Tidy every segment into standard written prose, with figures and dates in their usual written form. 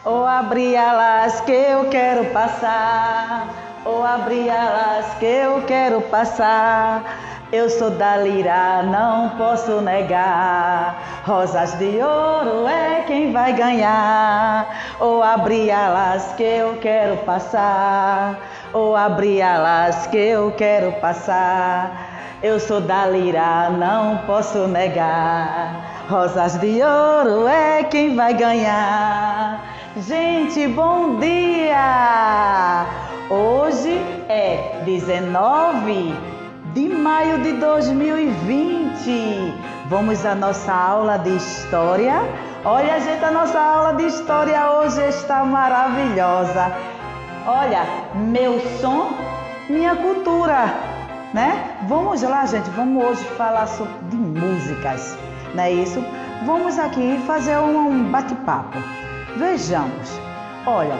Ou abrir alas que eu quero passar, ou abrir alas que eu quero passar. Eu sou da lira, não posso negar. Rosas de ouro é quem vai ganhar. Ou abrir alas que eu quero passar, ou abrir alas que eu quero passar. Eu sou da lira, não posso negar. Rosas de ouro é quem vai ganhar. Gente, bom dia! Hoje é 19 de maio de 2020. Vamos à nossa aula de história. Olha, gente, a nossa aula de história hoje está maravilhosa. Olha, meu som, minha cultura, né? Vamos lá, gente, vamos hoje falar de músicas, não é isso? Vamos aqui fazer um bate-papo. Vejamos, olha,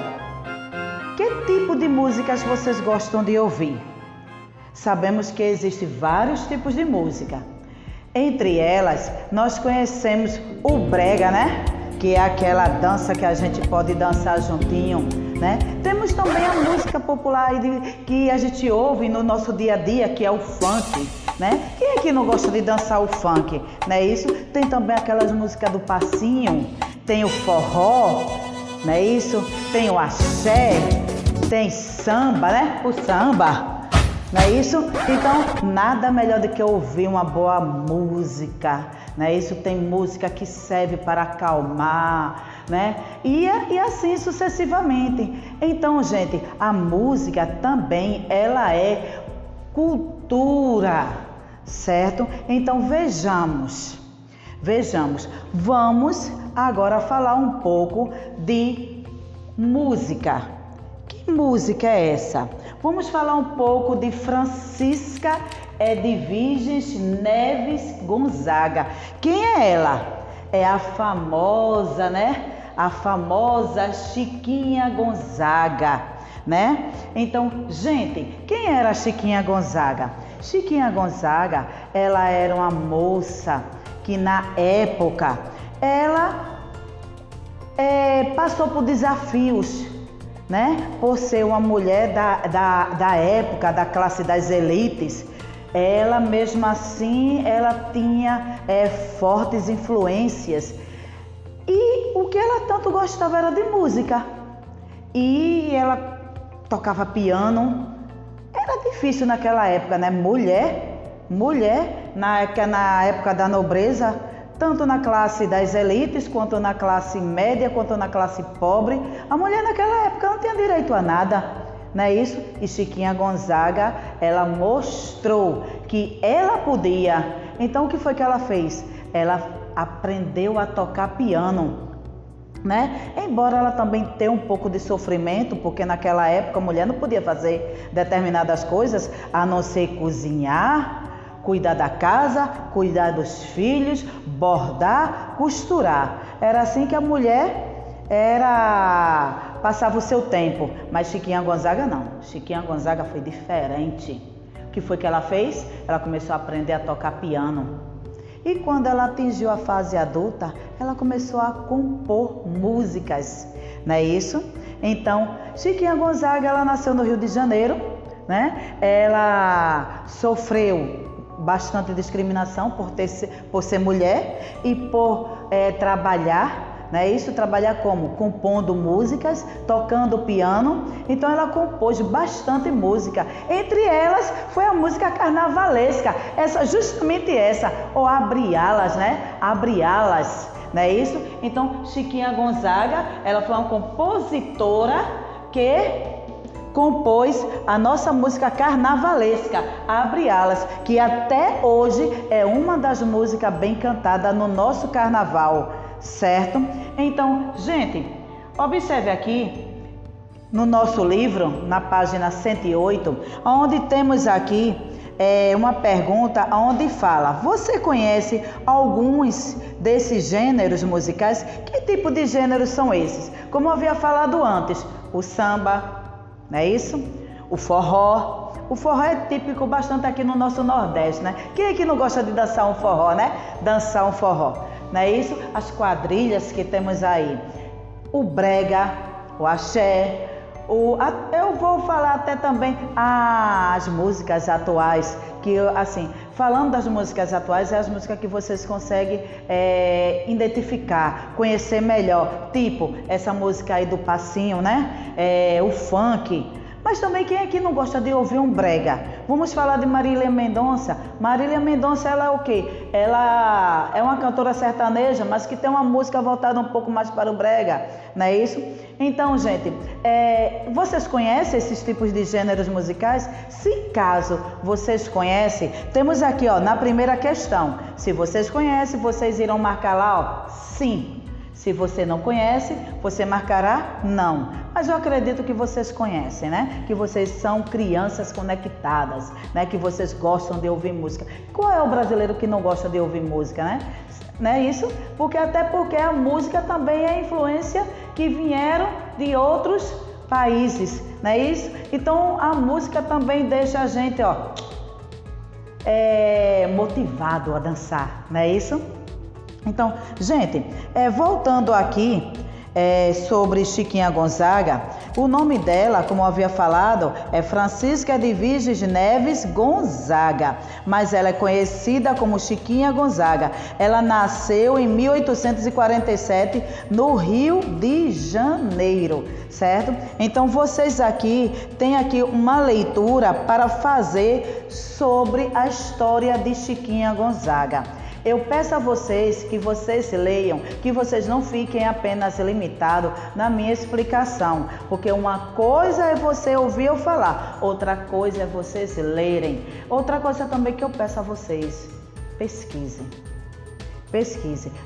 que tipo de músicas vocês gostam de ouvir? Sabemos que existem vários tipos de música. Entre elas, nós conhecemos o brega, né? Que é aquela dança que a gente pode dançar juntinho, né? Temos também a música popular que a gente ouve no nosso dia a dia, que é o funk, né? Quem é que não gosta de dançar o funk, não é isso? Tem também aquelas músicas do passinho, tem o forró, não é isso? Tem o axé, tem samba, né? O samba, não é isso? Então, nada melhor do que ouvir uma boa música, não é isso? Tem música que serve para acalmar, né? E assim sucessivamente. Então, gente, a música também, ela é cultura, certo? Então, vejamos. Vamos agora falar um pouco de música. Que música é essa? Vamos falar um pouco de Francisca Edviges Neves Gonzaga. Quem é ela? É a famosa, né? A famosa Chiquinha Gonzaga, né? Então, gente, quem era a Chiquinha Gonzaga? Chiquinha Gonzaga, ela era uma moça que na época ela passou por desafios, né? Por ser uma mulher da época, da classe das elites, ela mesmo assim, ela tinha fortes influências. E o que ela tanto gostava era de música. E ela tocava piano. Era difícil naquela época, né? Mulher, na época da nobreza, tanto na classe das elites, quanto na classe média, quanto na classe pobre, a mulher naquela época não tinha direito a nada, não é isso? E Chiquinha Gonzaga, ela mostrou que ela podia. Então, o que foi que ela fez? Ela aprendeu a tocar piano, né? Embora ela também tenha um pouco de sofrimento, porque naquela época a mulher não podia fazer determinadas coisas, a não ser cozinhar, cuidar da casa, cuidar dos filhos, bordar, costurar. Era assim que a mulher passava o seu tempo. Mas Chiquinha Gonzaga não. Chiquinha Gonzaga foi diferente. O que foi que ela fez? Ela começou a aprender a tocar piano. E quando ela atingiu a fase adulta, ela começou a compor músicas, não é isso? Então, Chiquinha Gonzaga, ela nasceu no Rio de Janeiro, né? Ela sofreu bastante discriminação por ser mulher e por trabalhar, né? Isso, trabalhar como? Compondo músicas, tocando piano. Então ela compôs bastante música. Entre elas foi a música carnavalesca, justamente essa, ou Abre Alas, né? Abre Alas, não é isso? Então Chiquinha Gonzaga, ela foi uma compositora que compôs a nossa música carnavalesca, Abre Alas, que até hoje é uma das músicas bem cantadas no nosso carnaval, certo? Então, gente, observe aqui no nosso livro, na página 108, onde temos aqui uma pergunta onde fala: você conhece alguns desses gêneros musicais? Que tipo de gêneros são esses? Como eu havia falado antes, o samba, não é isso? O forró. O forró é típico bastante aqui no nosso Nordeste, né? Quem é que não gosta de dançar um forró, né? Dançar um forró, não é isso? As quadrilhas que temos aí. o brega, o axé, eu vou falar até também as músicas atuais, que assim, falando das músicas atuais, é as músicas que vocês conseguem identificar, conhecer melhor, tipo essa música aí do passinho, né? O funk. Mas também quem aqui não gosta de ouvir um brega? Vamos falar de Marília Mendonça. Marília Mendonça, ela é o quê? Ela é uma cantora sertaneja, mas que tem uma música voltada um pouco mais para o brega, não é isso? Então, gente, vocês conhecem esses tipos de gêneros musicais? Se caso vocês conhecem, temos aqui, ó, na primeira questão. Se vocês conhecem, vocês irão marcar lá, ó, sim. Se você não conhece, você marcará não. Mas eu acredito que vocês conhecem, né? Que vocês são crianças conectadas, né? Que vocês gostam de ouvir música. Qual é o brasileiro que não gosta de ouvir música, né? Não é isso? Até porque a música também é influência que vieram de outros países, não é isso? Então a música também deixa a gente, ó, motivado a dançar, não é isso? Então, gente, voltando aqui sobre Chiquinha Gonzaga, o nome dela, como eu havia falado, é Francisca de Virges Neves Gonzaga, mas ela é conhecida como Chiquinha Gonzaga. Ela nasceu em 1847 no Rio de Janeiro, certo? Então, vocês aqui têm aqui uma leitura para fazer sobre a história de Chiquinha Gonzaga. Eu peço a vocês que vocês leiam, que vocês não fiquem apenas limitados na minha explicação, porque uma coisa é você ouvir eu falar, outra coisa é vocês lerem. Outra coisa também que eu peço a vocês, pesquisem.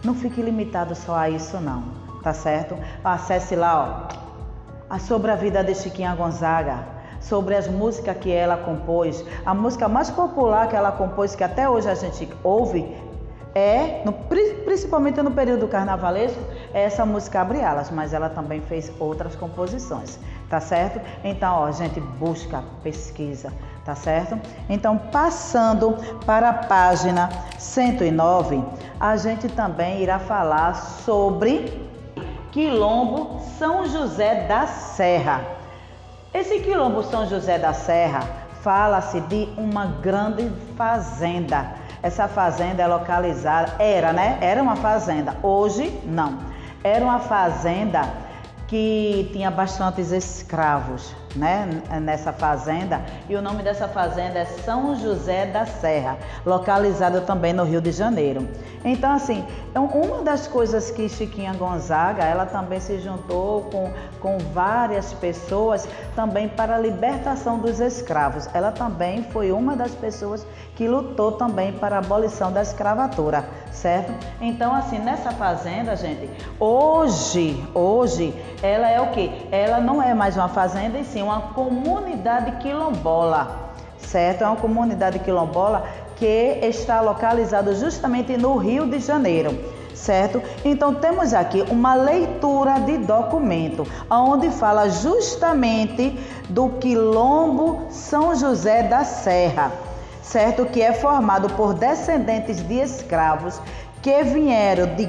Não fique limitado só a isso não, tá certo? Acesse lá, ó, sobre a vida de Chiquinha Gonzaga, sobre as músicas que ela compôs. A música mais popular que ela compôs, que até hoje a gente ouve, principalmente no período carnavalesco, é essa música Abre Alas, mas ela também fez outras composições, tá certo? Então, ó, gente, busca, pesquisa, tá certo? Então, passando para a página 109, a gente também irá falar sobre Quilombo São José da Serra. Esse Quilombo São José da Serra fala-se de uma grande fazenda. Essa fazenda é localizada, era uma fazenda, hoje não. Era uma fazenda que tinha bastantes escravos, né, nessa fazenda, e o nome dessa fazenda é São José da Serra, localizada também no Rio de Janeiro. Então, assim, uma das coisas que Chiquinha Gonzaga, ela também se juntou com várias pessoas também para a libertação dos escravos. Ela também foi uma das pessoas que lutou também para a abolição da escravatura, certo? Então, assim, nessa fazenda, gente, hoje, ela é o quê? Ela não é mais uma fazenda, e sim uma comunidade quilombola, certo? É uma comunidade quilombola que está localizada justamente no Rio de Janeiro, certo? Então temos aqui uma leitura de documento, onde fala justamente do Quilombo São José da Serra, certo? Que é formado por descendentes de escravos que vieram de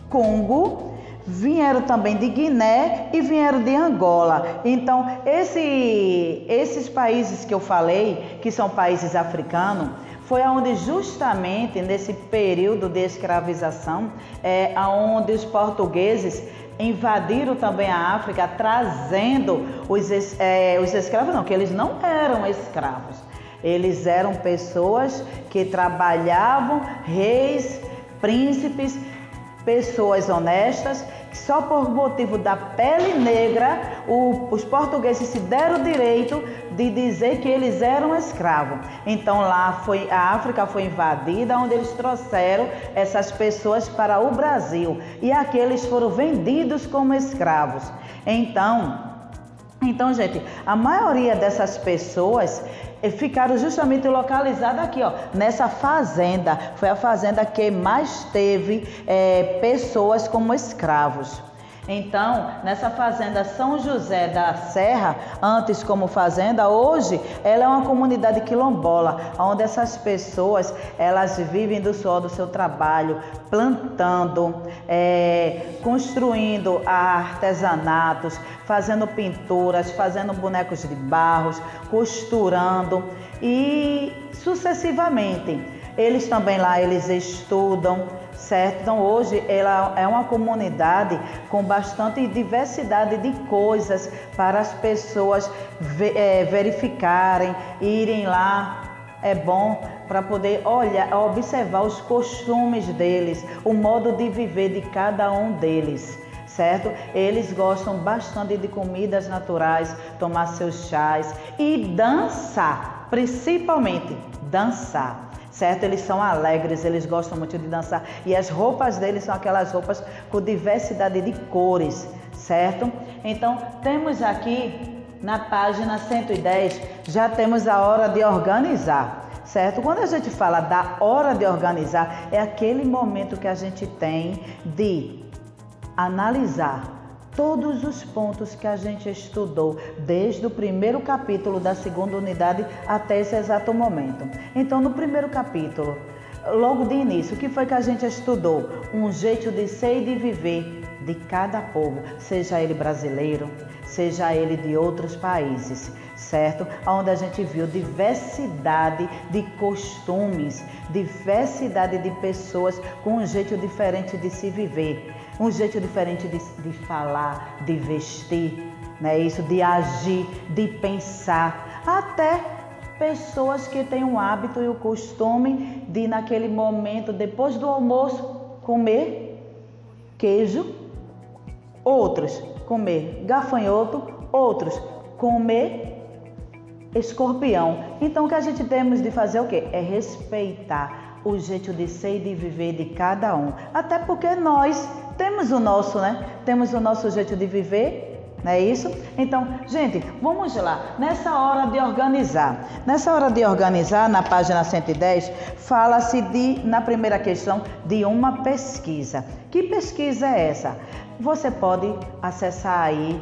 Congo, vieram também de Guiné e vieram de Angola. Então, esses países que eu falei, que são países africanos, foi onde justamente nesse período de escravização, onde os portugueses invadiram também a África, trazendo os escravos, não, que eles não eram escravos. Eles eram pessoas que trabalhavam, reis, príncipes, pessoas honestas, que só por motivo da pele negra, os portugueses se deram o direito de dizer que eles eram escravos. Então lá a África foi invadida, onde eles trouxeram essas pessoas para o Brasil, e aqui eles foram vendidos como escravos. Então, gente, a maioria dessas pessoas ficaram justamente localizadas aqui, ó, nessa fazenda. Foi a fazenda que mais teve pessoas como escravos. Então, nessa fazenda São José da Serra, antes como fazenda, hoje ela é uma comunidade quilombola, onde essas pessoas, elas vivem do suor do seu trabalho, plantando, construindo artesanatos, fazendo pinturas, fazendo bonecos de barros, costurando e sucessivamente. Eles também lá, eles estudam, certo? Então hoje ela é uma comunidade com bastante diversidade de coisas para as pessoas verificarem, irem lá. É bom para poder olhar, observar os costumes deles, o modo de viver de cada um deles, certo? Eles gostam bastante de comidas naturais, tomar seus chás e dançar, principalmente dançar. Certo? Eles são alegres, eles gostam muito de dançar e as roupas deles são aquelas roupas com diversidade de cores, certo? Então, temos aqui na página 110, já temos a hora de organizar, certo? Quando a gente fala da hora de organizar, é aquele momento que a gente tem de analisar todos os pontos que a gente estudou, desde o primeiro capítulo da segunda unidade até esse exato momento. Então, no primeiro capítulo, logo de início, o que foi que a gente estudou? Um jeito de ser e de viver de cada povo, seja ele brasileiro, seja ele de outros países, certo? Onde a gente viu diversidade de costumes, diversidade de pessoas com um jeito diferente de se viver, um jeito diferente de falar, de vestir, né? Isso, de agir, de pensar, até pessoas que têm o hábito e o costume de, naquele momento, depois do almoço, comer queijo, outros comer gafanhoto, outros comer escorpião. Então, o que a gente temos de fazer é o quê? É respeitar o jeito de ser e de viver de cada um. Até porque nós temos o nosso, né? Temos o nosso jeito de viver, não é isso? Então, gente, vamos lá. Nessa hora de organizar, na página 110, fala-se na primeira questão, de uma pesquisa. Que pesquisa é essa? Você pode acessar aí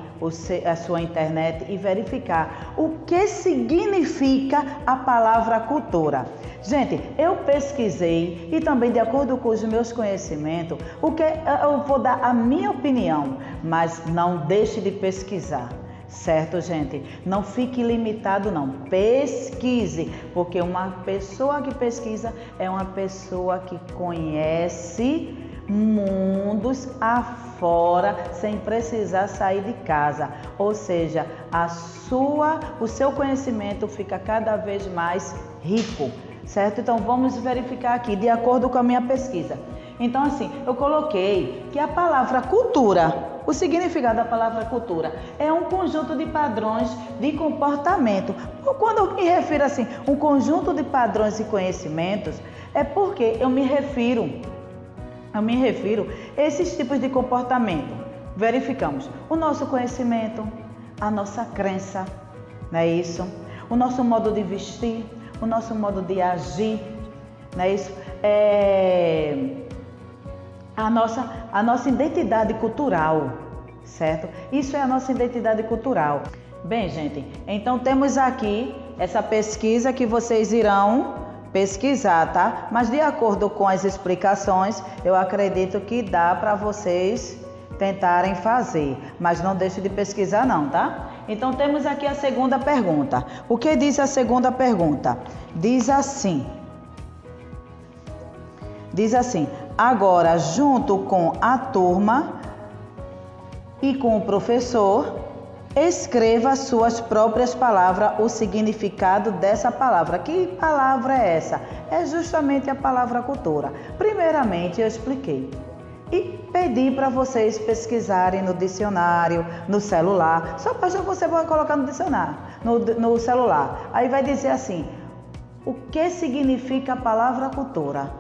a sua internet e verificar o que significa a palavra cultura. Gente, eu pesquisei e também, de acordo com os meus conhecimentos, eu vou dar a minha opinião, mas não deixe de pesquisar. Certo, gente? Não fique limitado, não. Pesquise, porque uma pessoa que pesquisa é uma pessoa que conhece mundos afora sem precisar sair de casa. Ou seja, o seu conhecimento fica cada vez mais rico, certo? Então vamos verificar aqui, de acordo com a minha pesquisa. Então, assim, eu coloquei que a palavra cultura, o significado da palavra cultura é um conjunto de padrões de comportamento. Quando eu me refiro assim, um conjunto de padrões e conhecimentos, é porque eu me refiro a esses tipos de comportamento. Verificamos o nosso conhecimento, a nossa crença, não é isso? O nosso modo de vestir, o nosso modo de agir, não é isso? A nossa identidade cultural, certo? Isso é a nossa identidade cultural. Bem, gente, então temos aqui essa pesquisa que vocês irão pesquisar, tá? Mas de acordo com as explicações, eu acredito que dá para vocês tentarem fazer, mas não deixe de pesquisar não, tá? Então temos aqui a segunda pergunta. O que diz a segunda pergunta? Diz assim: agora, junto com a turma e com o professor, escreva suas próprias palavras, o significado dessa palavra. Que palavra é essa? É justamente a palavra cultura. Primeiramente, eu expliquei e pedi para vocês pesquisarem no dicionário, no celular. Só para você vai colocar no dicionário, no celular. Aí vai dizer assim: o que significa a palavra cultura?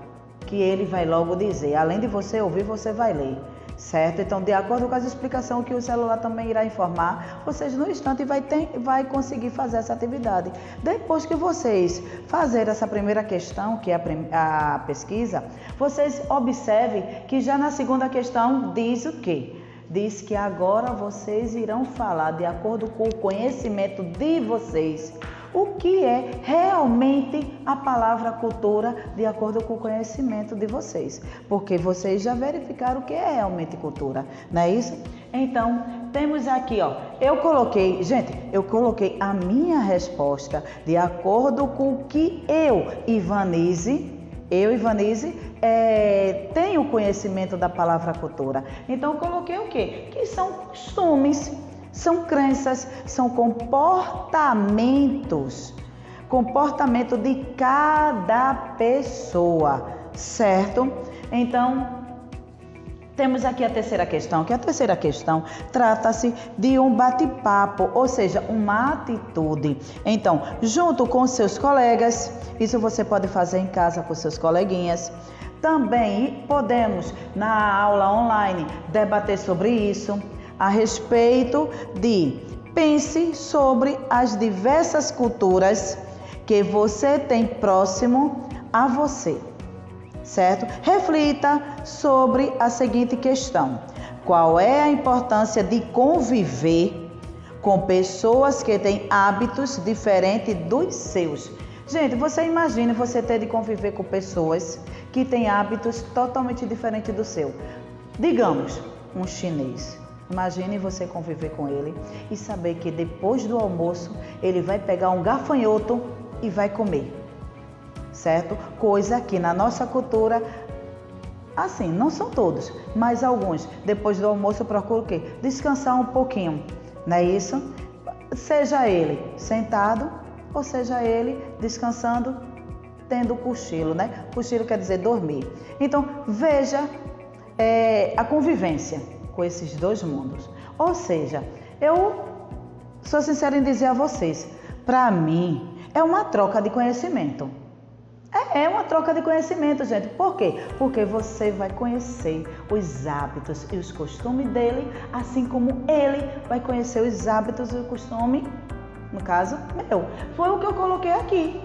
Que ele vai logo dizer. Além de você ouvir, você vai ler. Certo? Então, de acordo com as explicações que o celular também irá informar, vocês no instante vai conseguir fazer essa atividade. Depois que vocês fazerem essa primeira questão, que é a pesquisa, vocês observem que já na segunda questão diz o quê? diz que agora vocês irão falar de acordo com o conhecimento de vocês. O que é realmente a palavra cultura de acordo com o conhecimento de vocês? Porque vocês já verificaram o que é realmente cultura, não é isso? Então, temos aqui, ó, eu coloquei a minha resposta de acordo com o que eu, Ivanise, tenho conhecimento da palavra cultura. Então, eu coloquei o quê? Que são costumes, são crenças, são comportamento de cada pessoa, certo? Então, temos aqui a terceira questão, que a terceira questão trata-se de um bate-papo, ou seja, uma atitude. Então, junto com seus colegas, isso você pode fazer em casa com seus coleguinhas. Também podemos, na aula online, debater sobre isso, a respeito de pense sobre as diversas culturas que você tem próximo a você. Certo? Reflita sobre a seguinte questão: qual é a importância de conviver com pessoas que têm hábitos diferentes dos seus? Gente, você imagina você ter de conviver com pessoas que têm hábitos totalmente diferentes do seu. Digamos, um chinês. Imagine você conviver com ele e saber que depois do almoço ele vai pegar um gafanhoto e vai comer. Certo? Coisa que na nossa cultura, assim, não são todos, mas alguns, depois do almoço procuram o quê? Descansar um pouquinho, não é isso? Seja ele sentado ou seja ele descansando, tendo cochilo, né? Cochilo quer dizer dormir. Então, veja a convivência com esses dois mundos. Ou seja, eu sou sincera em dizer a vocês, para mim é uma troca de conhecimento. É uma troca de conhecimento, gente. Por quê? Porque você vai conhecer os hábitos e os costumes dele, assim como ele vai conhecer os hábitos e o costume, no caso, meu. Foi o que eu coloquei aqui.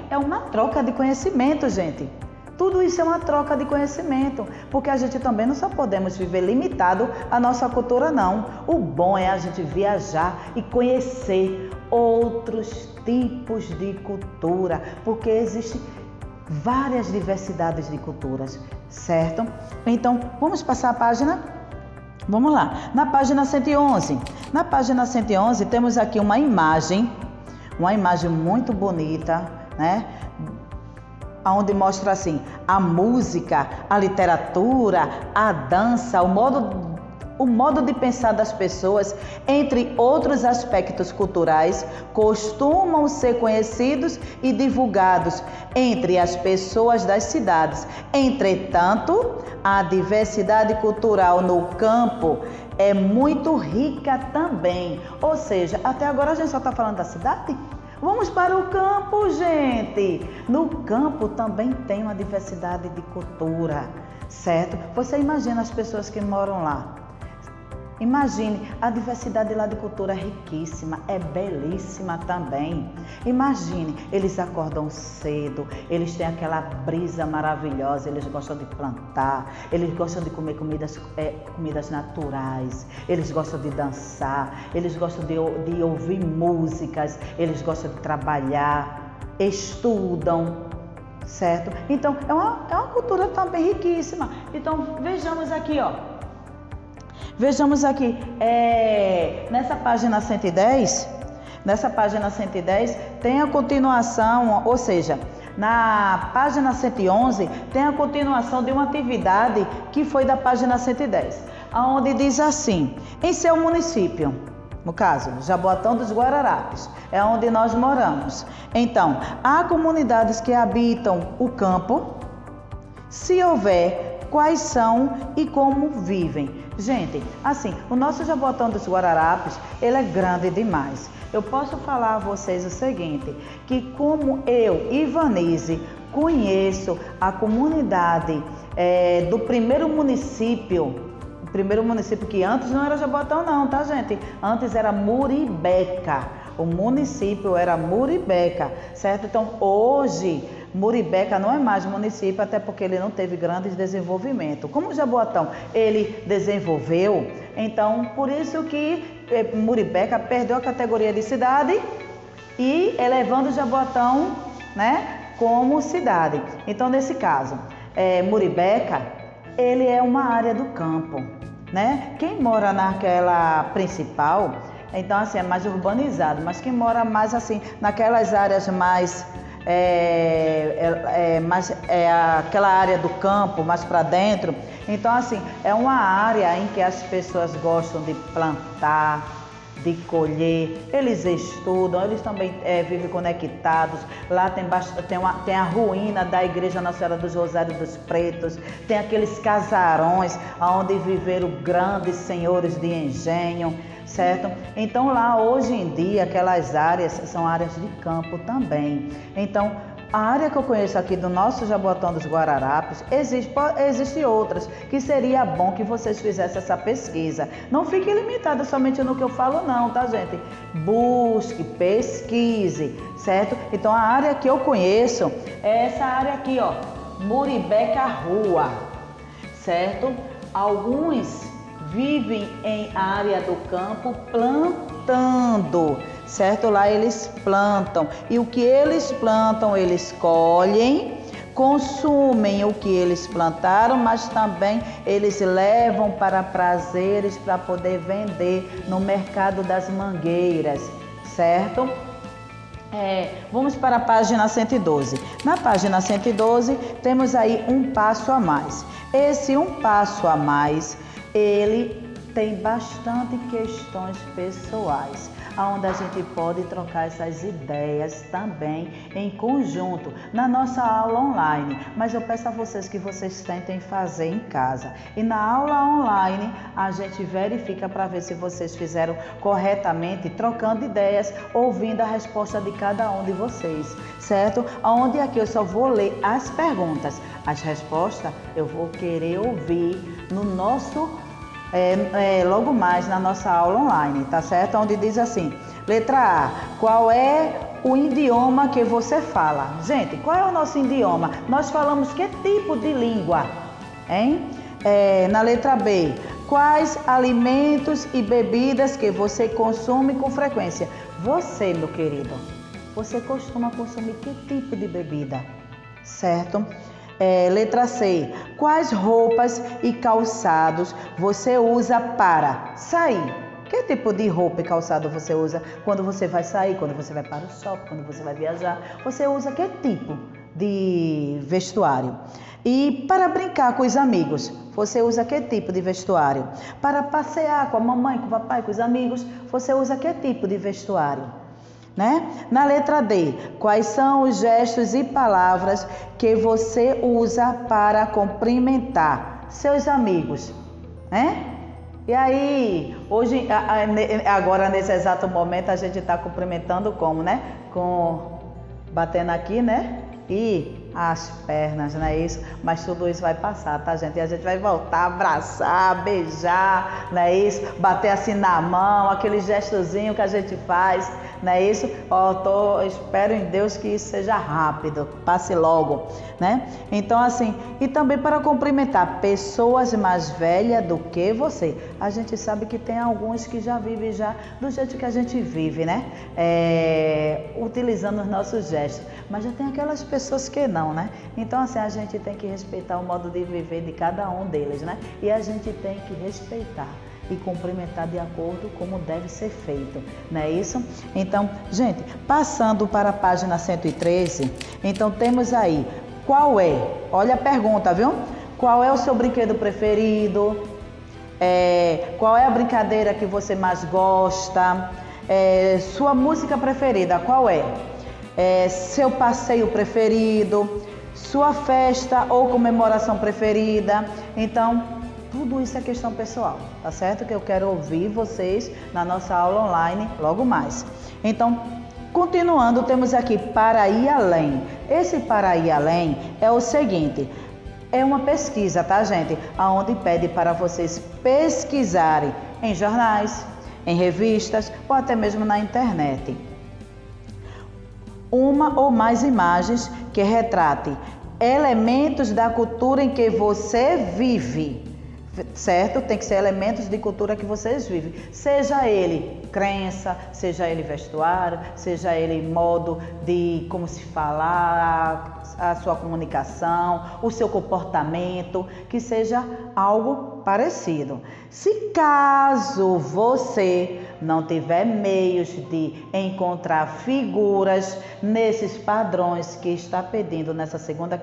É uma troca de conhecimento, gente. Tudo isso é uma troca de conhecimento, porque a gente também não só podemos viver limitado à nossa cultura, não. O bom é a gente viajar e conhecer outros tipos de cultura, porque existem várias diversidades de culturas, certo? Então, vamos passar a página? Vamos lá. Na página 111. Na página 111 temos aqui uma imagem muito bonita, né? Onde mostra assim, a música, a literatura, a dança, o modo de pensar das pessoas, entre outros aspectos culturais, costumam ser conhecidos e divulgados entre as pessoas das cidades. Entretanto, a diversidade cultural no campo é muito rica também. Ou seja, até agora a gente só está falando da cidade? Vamos para o campo, gente! No campo também tem uma diversidade de cultura, certo? Você imagina as pessoas que moram lá. Imagine, a diversidade lá de cultura é riquíssima, é belíssima também. Imagine, eles acordam cedo, eles têm aquela brisa maravilhosa, eles gostam de plantar, eles gostam de comer comidas naturais, eles gostam de dançar, eles gostam de ouvir músicas, eles gostam de trabalhar, estudam, certo? Então, é uma cultura também riquíssima. Então, vejamos aqui, ó. Vejamos aqui, nessa página 110 tem a continuação, ou seja, na página 111 tem a continuação de uma atividade que foi da página 110, onde diz assim, em seu município, no caso, Jaboatão dos Guararapes, é onde nós moramos. Então, há comunidades que habitam o campo, se houver, quais são e como vivem. Gente, assim, o nosso Jaboatão dos Guararapes, ele é grande demais. Eu posso falar a vocês o seguinte, que como eu, Ivanise, conheço a comunidade do primeiro município que antes não era Jaboatão não, tá, gente? Antes era Muribeca. O município era Muribeca, certo? Então, hoje, Muribeca não é mais município, até porque ele não teve grandes desenvolvimento. Como o Jaboatão ele desenvolveu, então por isso que Muribeca perdeu a categoria de cidade e elevando o Jaboatão, né, como cidade. Então nesse caso, Muribeca, ele é uma área do campo, né? Quem mora naquela principal, então assim é mais urbanizado, mas quem mora mais assim naquelas áreas mais aquela área do campo mais para dentro, então assim é uma área em que as pessoas gostam de plantar, de colher, eles estudam, eles também vivem conectados. Lá tem a ruína da Igreja Nossa Senhora dos Rosários dos Pretos, tem aqueles casarões onde viveram grandes senhores de engenho, certo? Então lá hoje em dia aquelas áreas são áreas de campo também. Então a área que eu conheço aqui do nosso Jaboatão dos Guararapes, existe outras, que seria bom que vocês fizessem essa pesquisa. Não fique limitado somente no que eu falo não, tá gente? Busque, pesquise, certo? Então a área que eu conheço é essa área aqui, ó, Muribeca Rua, certo? Alguns vivem em área do campo plantando, certo? Lá eles plantam e o que eles plantam eles colhem, consumem o que eles plantaram, mas também eles levam para prazeres para poder vender no mercado das mangueiras, certo? Vamos para a página 112. Na página 112 temos aí um passo a mais. Esse um passo a mais, ele tem bastante questões pessoais, onde a gente pode trocar essas ideias também em conjunto na nossa aula online. Mas eu peço a vocês que vocês tentem fazer em casa. E na aula online a gente verifica para ver se vocês fizeram corretamente, trocando ideias, ouvindo a resposta de cada um de vocês, certo? Onde aqui eu só vou ler as perguntas. As respostas eu vou querer ouvir no nosso logo mais na nossa aula online, tá certo? Onde diz assim, letra A, qual é o idioma que você fala? Gente, qual é o nosso idioma? Nós falamos que tipo de língua? Hein? Na letra B, quais alimentos e bebidas que você consome com frequência? Você, meu querido, você costuma consumir que tipo de bebida? Certo? Letra C, quais roupas e calçados você usa para sair? Que tipo de roupa e calçado você usa quando você vai sair, quando você vai para o shopping, quando você vai viajar? Você usa que tipo de vestuário? E para brincar com os amigos, você usa que tipo de vestuário? Para passear com a mamãe, com o papai, com os amigos, você usa que tipo de vestuário? Né? Na letra D, quais são os gestos e palavras que você usa para cumprimentar seus amigos? Né? E aí, hoje, agora nesse exato momento, a gente está cumprimentando como, né? Batendo aqui, né? E as pernas, não é isso? Mas tudo isso vai passar, tá, gente? E a gente vai voltar, abraçar, beijar, não é isso? Bater assim na mão, aquele gestozinho que a gente faz, não é isso? Espero em Deus que isso seja rápido, passe logo, né? Então, assim, e também para cumprimentar pessoas mais velhas do que você. A gente sabe que tem alguns que já vivem já do jeito que a gente vive, né? Utilizando os nossos gestos. Mas já tem aquelas pessoas que não, né? Então, assim, a gente tem que respeitar o modo de viver de cada um deles, né? E a gente tem que respeitar e cumprimentar de acordo como deve ser feito, não é isso? Então, gente, passando para a página 113, então temos aí, olha a pergunta, viu? Qual é o seu brinquedo preferido? Qual é a brincadeira que você mais gosta? Sua música preferida, qual é? Seu passeio preferido? Sua festa ou comemoração preferida? Então, tudo isso é questão pessoal, tá certo? Que eu quero ouvir vocês na nossa aula online logo mais. Então, continuando, temos aqui para ir além. Esse para ir além é o seguinte, é uma pesquisa, tá, gente? Onde pede para vocês pesquisarem em jornais, em revistas ou até mesmo na internet. uma ou mais imagens que retrate elementos da cultura em que você vive, certo? Tem que ser elementos de cultura que vocês vivem, seja ele crença, seja ele vestuário, seja ele modo de como se falar, a sua comunicação, o seu comportamento, que seja algo parecido. Se caso você não tiver meios de encontrar figuras nesses padrões que está pedindo na segunda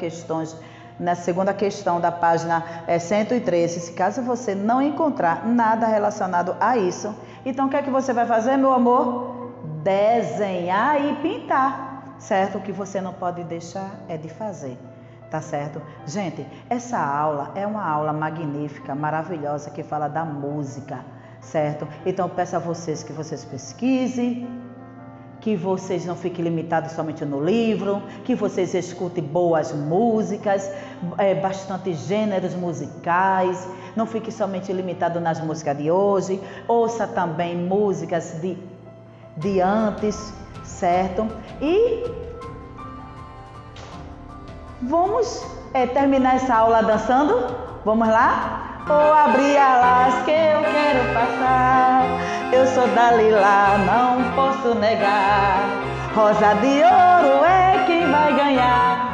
questão da página 113, se caso você não encontrar nada relacionado a isso, então o que é que você vai fazer, meu amor? Desenhar e pintar, certo? O que você não pode deixar é de fazer, tá certo? Gente, essa aula é uma aula magnífica, maravilhosa, que fala da música, certo? Então eu peço a vocês que vocês pesquisem, que vocês não fiquem limitados somente no livro, que vocês escutem boas músicas, bastante gêneros musicais, não fique somente limitado nas músicas de hoje, ouça também músicas de antes, certo? E vamos terminar essa aula dançando? Vamos lá? Vou abrir alas que eu quero passar, eu sou Dalila, não posso negar, rosa de ouro é quem vai ganhar.